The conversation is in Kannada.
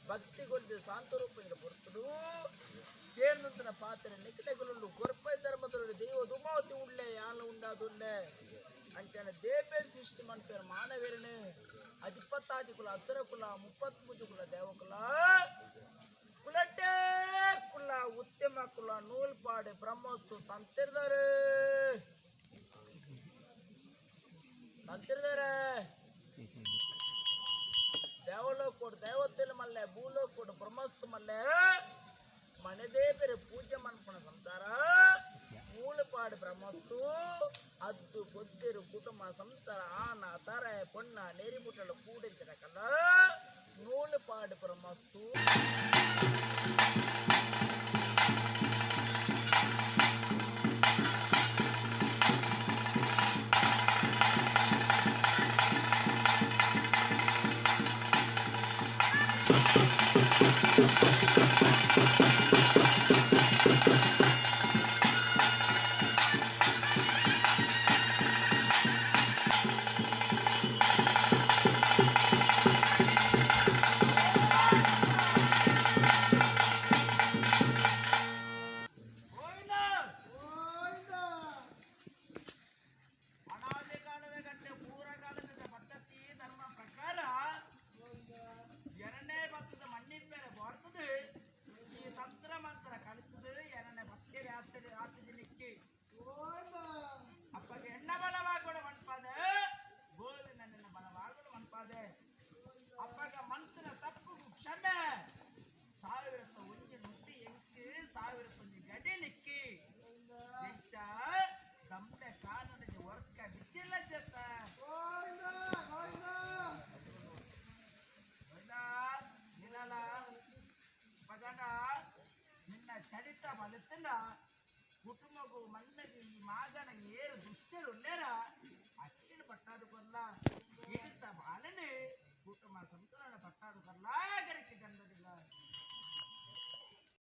ಭಕ್ತಿ ಕೊಟ್ಟು ಶಾಂತರೂಪಿಂದ ಹೊರತುಡು ಕೇಂದ್ರ ಪಾತ್ರ ನಿಕಟಗಳು ಕೊರಪೈ ಧರ್ಮದಲ್ಲಿ ದೈವ ದುಮಾವತಿ ಉಳ್ಳೆ ಯಾಲ ಉಂಡಾದುಳ್ಳೆ ಅಂಚನ ದೇಪೇ ಸೃಷ್ಟಿ ಮಾಡ್ತಾರೆ ಮಾನವೀರನೇ 14 ಕುಲ 10 ಕುಲ 33 ಕುಲ ದೇವಕುಲ ಕುಲಟ್ಟೆ ಕುಲ ಉತ್ತಮ ಕುಲ ನೂಲ್ಪಾಡೆ ಬ್ರಹ್ಮೋತ್ಸವ ತಂತಿರ್ದಾರೆ ದೇವಲೋಕೋಡು ದೇವತೆಲು ಮಲ್ಲೆ ಭೂಲೋಕೋಡು ಬ್ರಹ್ಮಸ್ತು ಮಲ್ಲೆ ಮನೆದೇ ಬೇರೆ ಪೂಜೆ ಮಾಡ್ಕೊಂಡ ಸಂಸಾರ ಮೂಲಪಾಡು ಬ್ರಹ್ಮಸ್ತು ಅದ್ದು ಗೊತ್ತಿರು ಕುಟುಂಬ ಸಂಸಾರ ಆನ ತಾರೆ ಪೊಣ್ಣ ನೇರಿಮುಟ್ಟಲು ಕೂಡಿಂಚಿರಕಲ್ಲ ನೂಲುಪಾಡು ಬ್ರಹ್ಮಸ್ತು చరిత్ర ఫలితంగా కుటుంబకు మన్నకి ఈ మాగన ఏరు దుష్టులు ఉండేరా